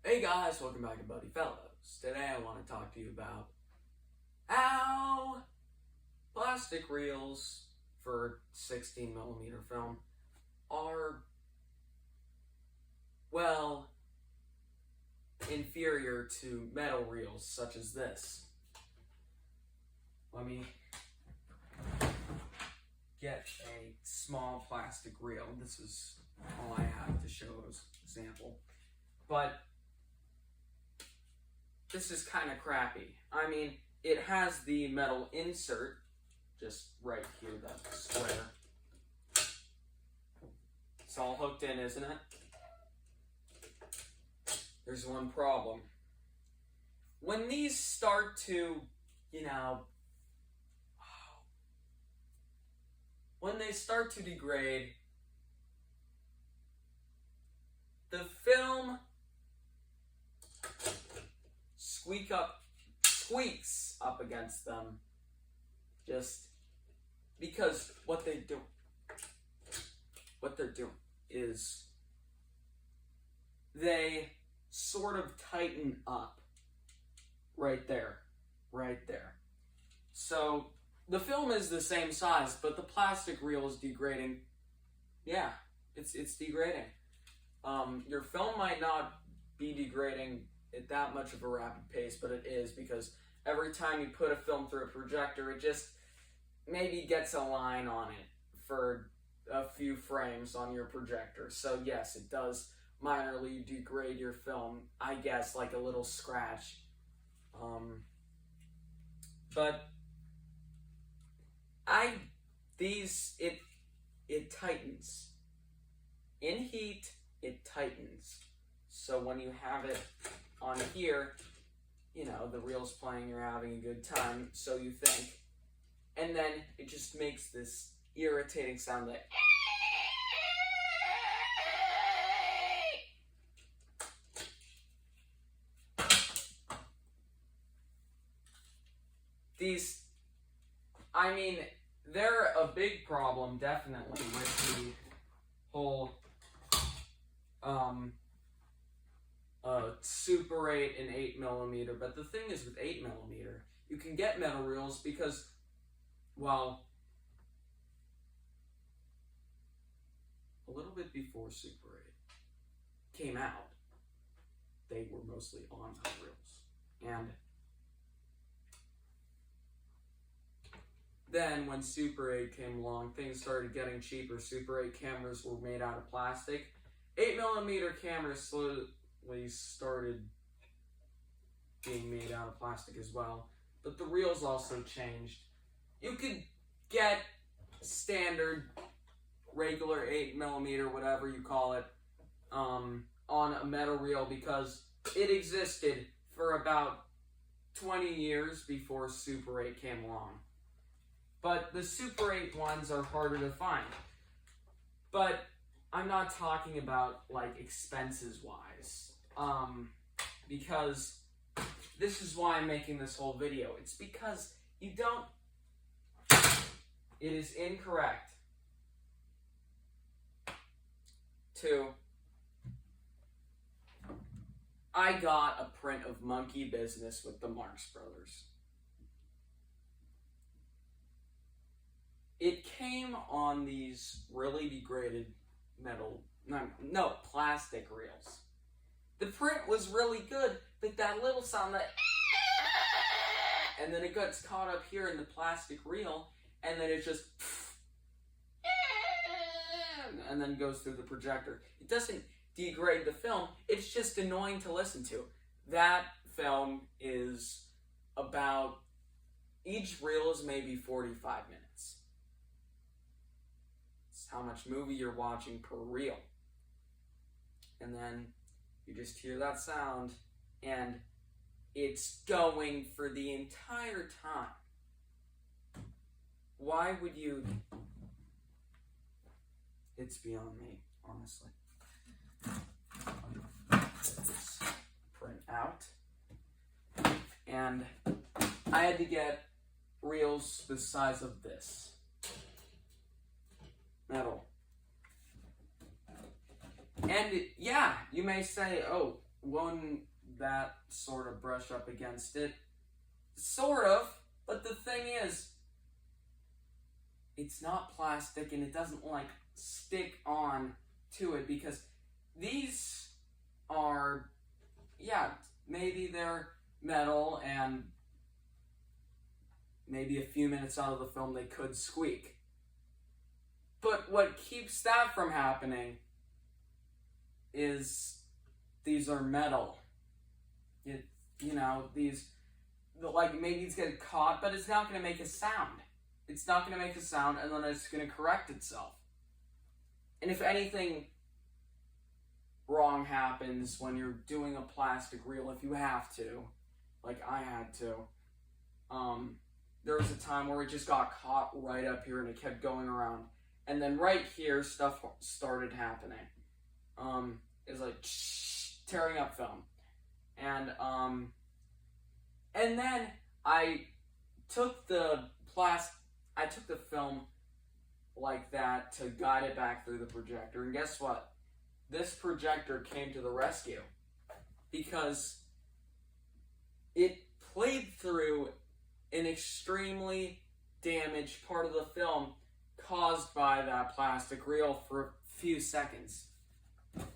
Hey guys, welcome back to Buddy Fellows. Today I want to talk to you about how plastic reels for 16mm film are, well, inferior to metal reels such as this. Let me get a small plastic reel. This is all I have to show as an example. But this is kind of crappy. I mean, it has the metal insert just right here, that square. It's all hooked in, isn't it? There's one problem. When these start to, when they start to degrade, the film squeaks up against them, just because what they're doing is they sort of tighten up right there. So the film is the same size, but the plastic reel is degrading. Yeah, it's degrading. Your film might not be degrading at that much of a rapid pace, but it is, because every time you put a film through a projector, it just maybe gets a line on it for a few frames on your projector. So yes, it does minorly degrade your film, I guess, like a little scratch. But it tightens. In heat, it tightens. So when you have it on here, the reel's playing, you're having a good time, so you think. And then it just makes this irritating sound like these, they're a big problem, definitely, with the whole Super 8 and 8mm, but the thing is, with 8mm, you can get metal reels because, well, a little bit before Super 8 came out, they were mostly on metal reels. And then when Super 8 came along, things started getting cheaper. Super 8 cameras were made out of plastic. 8mm cameras slowly started being made out of plastic as well. But the reels also changed. You could get standard, regular 8mm, whatever you call it, on a metal reel because it existed for about 20 years before Super 8 came along. But the Super 8 ones are harder to find. But I'm not talking about, like, expenses wise. Because this is why I'm making this whole video. It's because you don't... It is incorrect to... I got a print of Monkey Business with the Marx Brothers. It came on these really degraded plastic reels. The print was really good, but that little sound, and then it gets caught up here in the plastic reel, and then it just, and then goes through the projector. It doesn't degrade the film, it's just annoying to listen to. That film is about, each reel is maybe 45 minutes. How much movie you're watching per reel. And then you just hear that sound and it's going for the entire time. Why would you? It's beyond me, honestly. This print out. And I had to get reels the size of this. Metal. And yeah, you may say, oh, wouldn't that sort of brush up against it? Sort of, but the thing is, it's not plastic and it doesn't like stick on to it, because these are, yeah, maybe they're metal and maybe a few minutes out of the film they could squeak. But what keeps that from happening is these are metal. These, like, maybe it's getting caught, but it's not going to make a sound. It's not going to make a sound, and then it's going to correct itself. And if anything wrong happens when you're doing a plastic reel, if you have to, like I had to, there was a time where it just got caught right up here and it kept going around. And then right here, stuff started happening. It's like tearing up film. And then I took the film like that to guide it back through the projector. And guess what? This projector came to the rescue, because it played through an extremely damaged part of the film caused by that plastic reel for a few seconds. Let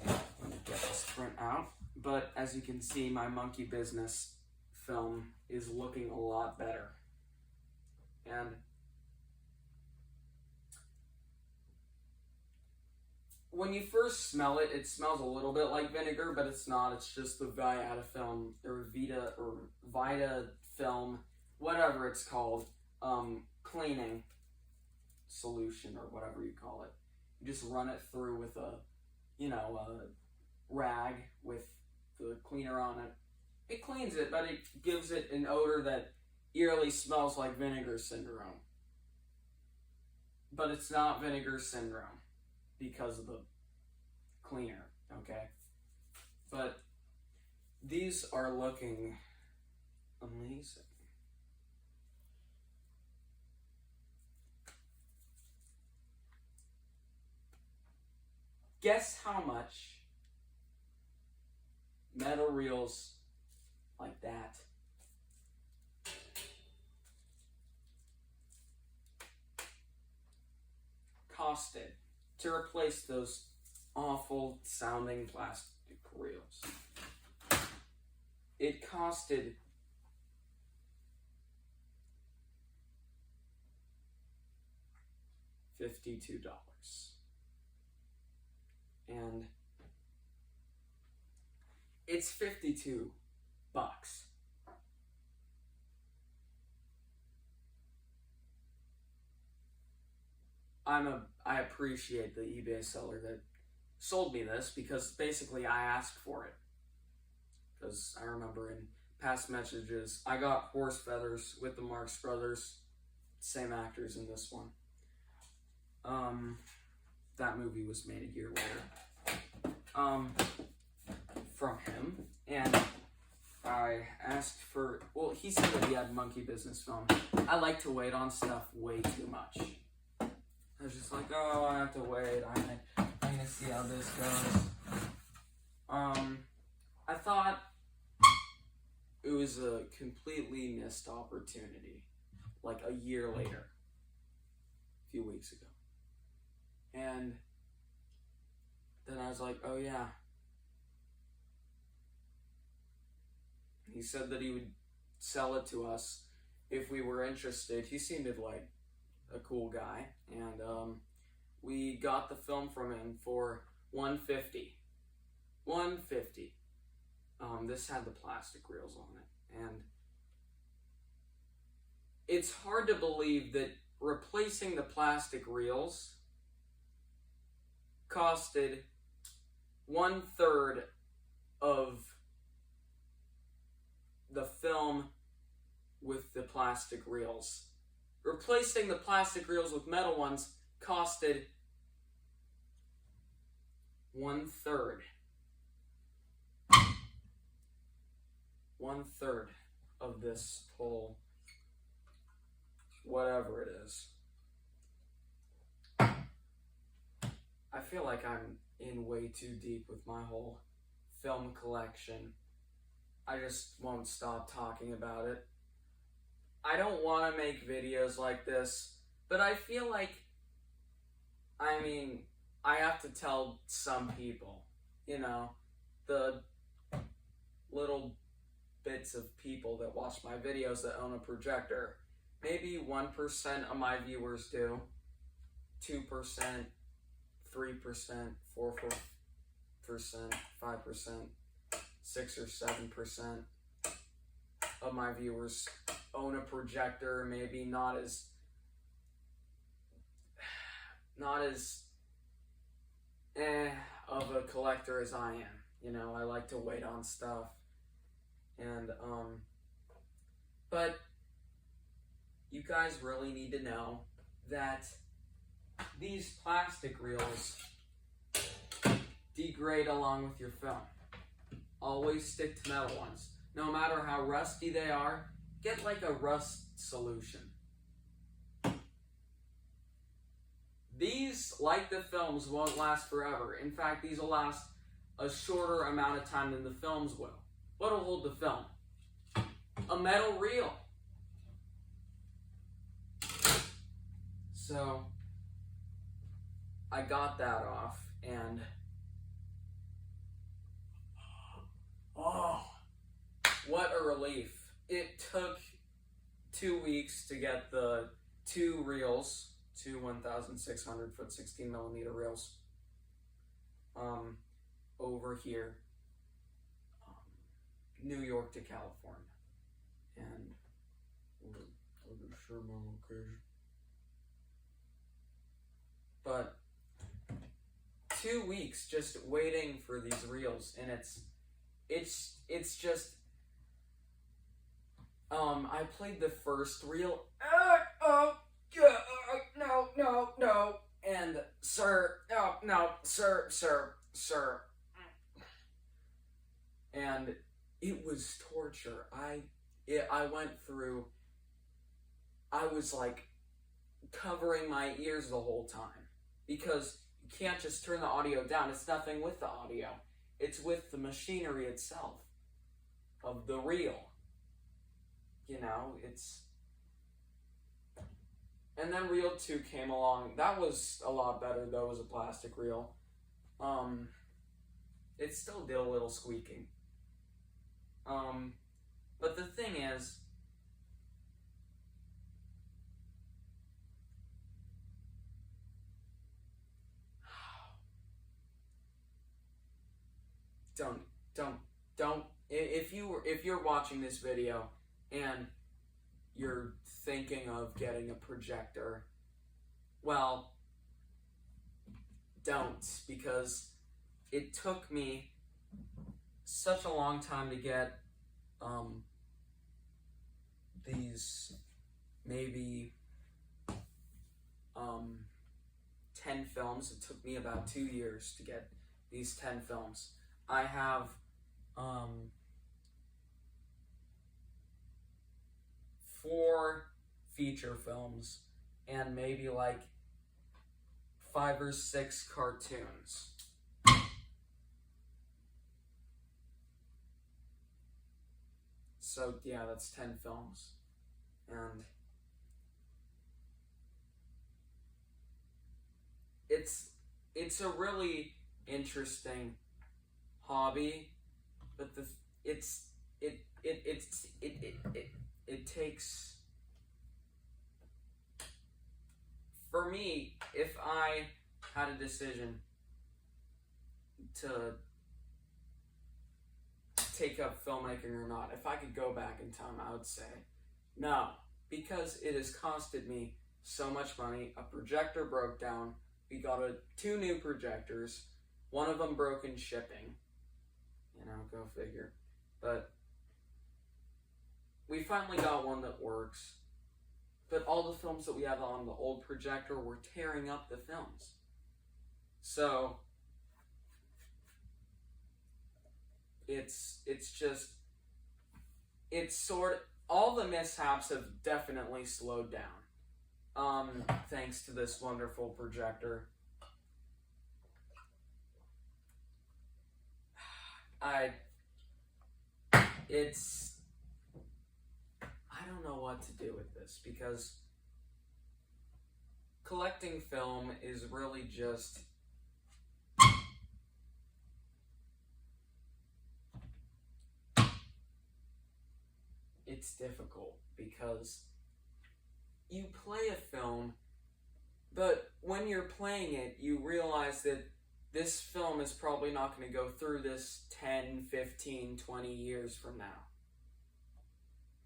me get this print out. But as you can see, my Monkey Business film is looking a lot better. And when you first smell it, it smells a little bit like vinegar, but it's not. It's just the Vita film, or Vita film, whatever it's called, cleaning solution, or whatever you call it. You just run it through with a rag with the cleaner on it. It cleans it, but it gives it an odor that eerily smells like vinegar syndrome. But it's not vinegar syndrome because of the cleaner, okay? But these are looking amazing. Guess how much metal reels like that costed to replace those awful sounding plastic reels. It costed $52. And it's $52. I appreciate the eBay seller that sold me this, because basically I asked for it. Because I remember in past messages, I got Horse Feathers with the Marx Brothers, same actors in this one. That movie was made a year later. From him, and I asked for, well, he said that he had Monkey Business film. I like to wait on stuff way too much. I was just like, oh, I have to wait. I'm gonna see how this goes. I thought it was a completely missed opportunity, like a year later, a few weeks ago. And then I was like, oh yeah. He said that he would sell it to us if we were interested. He seemed like a cool guy, and we got the film from him for $150. $150. This had the plastic reels on it, and it's hard to believe that replacing the plastic reels costed 1/3 of the film with the plastic reels. Replacing the plastic reels with metal ones costed 1/3. 1/3 of this whole whatever it is. I feel like I'm in way too deep with my whole film collection. I just won't stop talking about it. I don't want to make videos like this, but I feel like, I have to tell some people, the little bits of people that watch my videos that own a projector. Maybe 1% of my viewers do, 2%, 3%, 4%, 5%, 6 or 7% of my viewers own a projector, maybe not as of a collector as I am. I like to wait on stuff. And, but you guys really need to know that these plastic reels degrade along with your film. Always stick to metal ones. No matter how rusty they are, get like a rust solution. These, like the films, won't last forever. In fact, these will last a shorter amount of time than the films will. What'll hold the film? A metal reel. So, I got that off, and oh, what a relief. It took 2 weeks to get the two 1,600 foot 16mm reels over here, New York to California, and I'll just share my location. But 2 weeks just waiting for these reels, and it's just I played the first reel. No, and sir, and it was torture. I went through. I was like covering my ears the whole time because you can't just turn the audio down. It's nothing with the audio. It's with the machinery itself of the reel. And then reel 2 came along. That was a lot better, though. It was a plastic reel. It still did a little squeaking. But the thing is, don't. If you're watching this video and you're thinking of getting a projector, well, don't, because it took me such a long time to get these maybe 10 films. It took me about 2 years to get these 10 films. I have 4 feature films and maybe like 5 or 6 cartoons. So yeah, that's 10 films. And it's a really interesting hobby, but it takes, for me, if I had a decision to take up filmmaking or not, if I could go back in time, I would say no, because it has costed me so much money. A projector broke down. We got 2 new projectors. One of them broke in shipping. Go figure. But we finally got one that works. But all the films that we have on the old projector were tearing up the films. So it's all the mishaps have definitely slowed down. Thanks to this wonderful projector. I don't know what to do with this, because collecting film is really just it's difficult, because you play a film, but when you're playing it, you realize that this film is probably not going to go through this 10, 15, 20 years from now.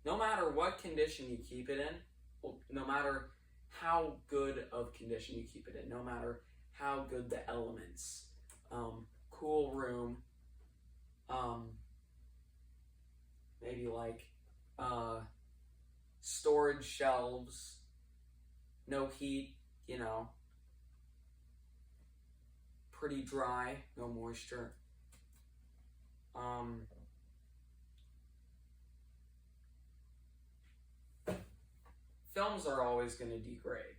No matter what condition you keep it in, no matter how good of condition you keep it in, no matter how good the elements, cool room, maybe like storage shelves, no heat, you know, pretty dry, no moisture. Films are always going to degrade.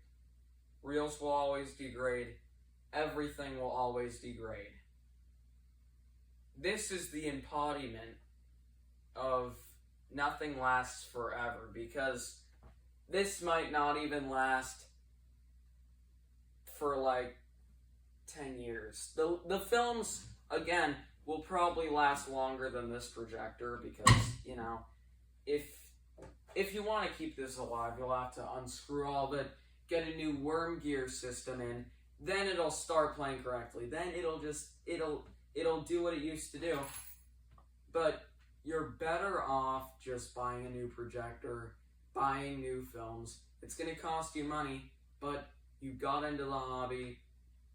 Reels will always degrade. Everything will always degrade. This is the embodiment of nothing lasts forever, because this might not even last for like 10 years. The films, again, will probably last longer than this projector, because, you know, if you want to keep this alive, you'll have to unscrew all of it, get a new worm gear system in, then it'll start playing correctly. Then it'll do what it used to do. But you're better off just buying a new projector, buying new films. It's going to cost you money, but you got into the hobby.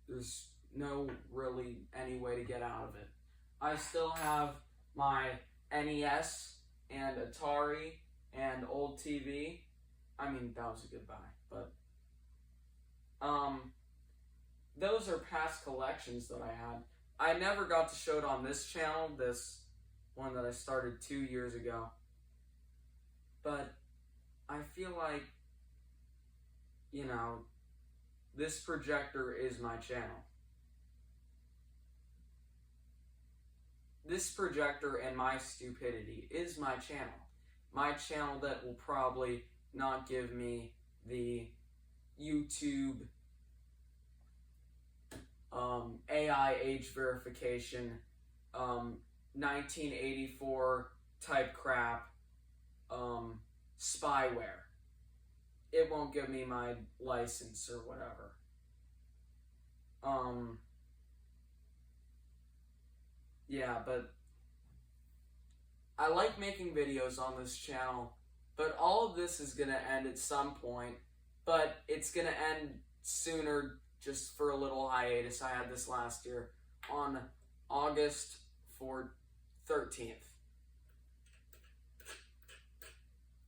There's no really any way to get out of it. I still have my NES and Atari and old TV. I mean, that was a good buy, but those are past collections that I had. I never got to show it on this channel, this one that I started 2 years ago. But I feel like, you know, this projector is my channel. This projector and my stupidity is my channel. My channel that will probably not give me the YouTube AI age verification, 1984 type crap, spyware. It won't give me my license or whatever. Yeah, but I like making videos on this channel, but all of this is going to end at some point, but it's going to end sooner just for a little hiatus. I had this last year on August 13th.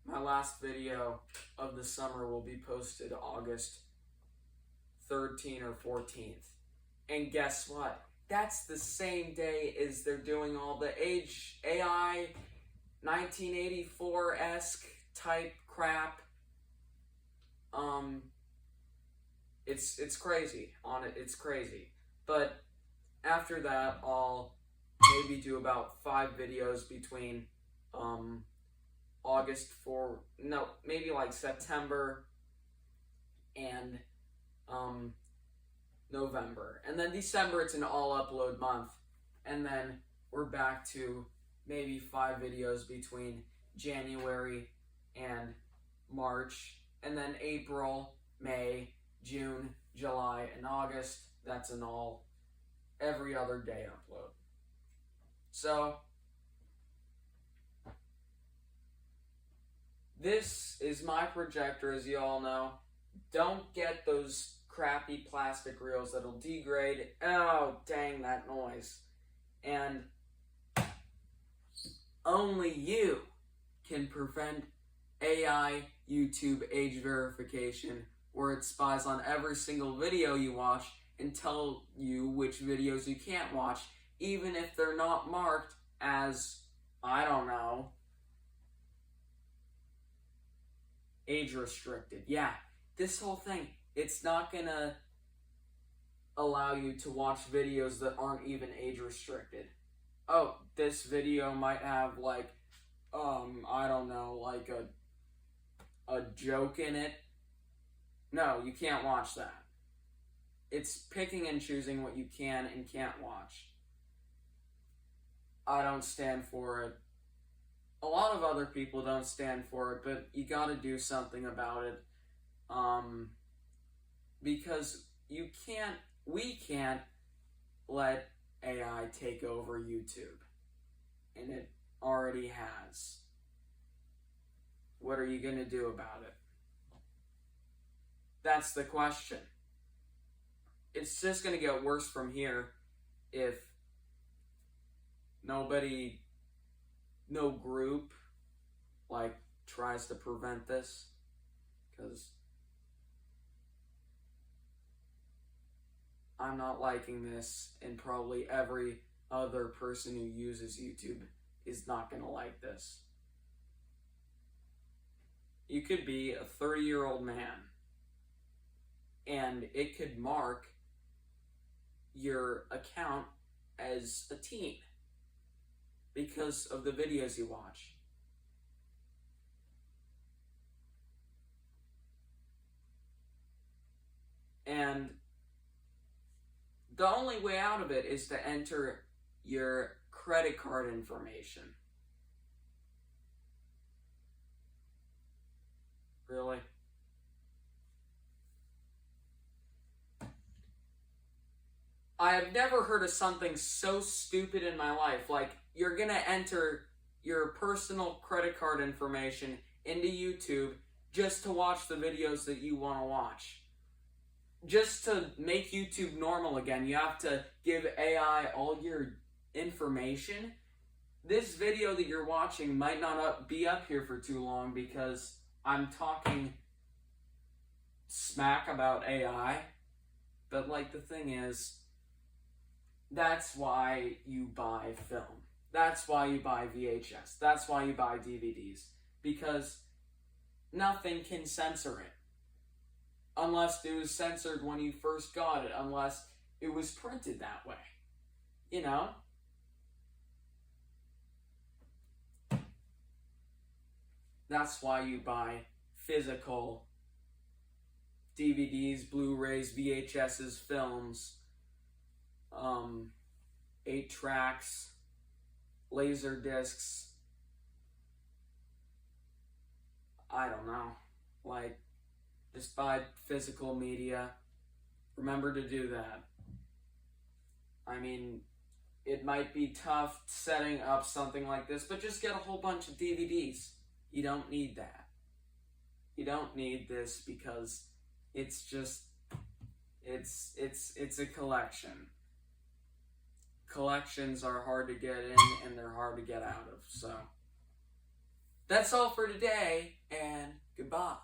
My last video of the summer will be posted August 13th or 14th. And guess what? That's the same day as they're doing all the AI 1984-esque type crap. It's crazy on it. It's crazy. But after that, I'll maybe do about 5 videos between maybe like September and November. And then December, it's an all upload month. And then we're back to maybe 5 videos between January and March. And then April, May, June, July, and August, that's an all every other day upload. So this is my projector, as you all know. Don't get those crappy plastic reels that'll degrade. Oh, dang, that noise. And only you can prevent AI YouTube age verification, where it spies on every single video you watch and tell you which videos you can't watch, even if they're not marked as, I don't know, age restricted. Yeah, this whole thing, it's not gonna allow you to watch videos that aren't even age restricted. Oh, this video might have like I don't know, like a joke in it. No, you can't watch that. It's picking and choosing what you can and can't watch. I don't stand for it. A lot of other people don't stand for it, but you gotta do something about it. Because we can't let AI take over YouTube. And it already has. What are you gonna do about it? That's the question. It's just gonna get worse from here if no group, like, tries to prevent this. Because I'm not liking this, and probably every other person who uses YouTube is not going to like this. You could be a 30-year-old man, and it could mark your account as a teen because of the videos you watch. And the only way out of it is to enter your credit card information. Really? I have never heard of something so stupid in my life. Like, you're gonna enter your personal credit card information into YouTube just to watch the videos that you want to watch. Just to make YouTube normal again, you have to give AI all your information. This video that you're watching might not be up here for too long because I'm talking smack about AI. But, like, the thing is, that's why you buy film. That's why you buy VHS. That's why you buy DVDs. Because nothing can censor it. Unless it was censored when you first got it. Unless it was printed that way. You know? That's why you buy physical DVDs, Blu-rays, VHSs, films, 8 tracks, laser discs. I don't know. Like, just buy physical media. Remember to do that. I mean, it might be tough setting up something like this, but just get a whole bunch of DVDs. You don't need that. You don't need this because it's just, it's a collection. Collections are hard to get in and they're hard to get out of, so. That's all for today, and goodbye.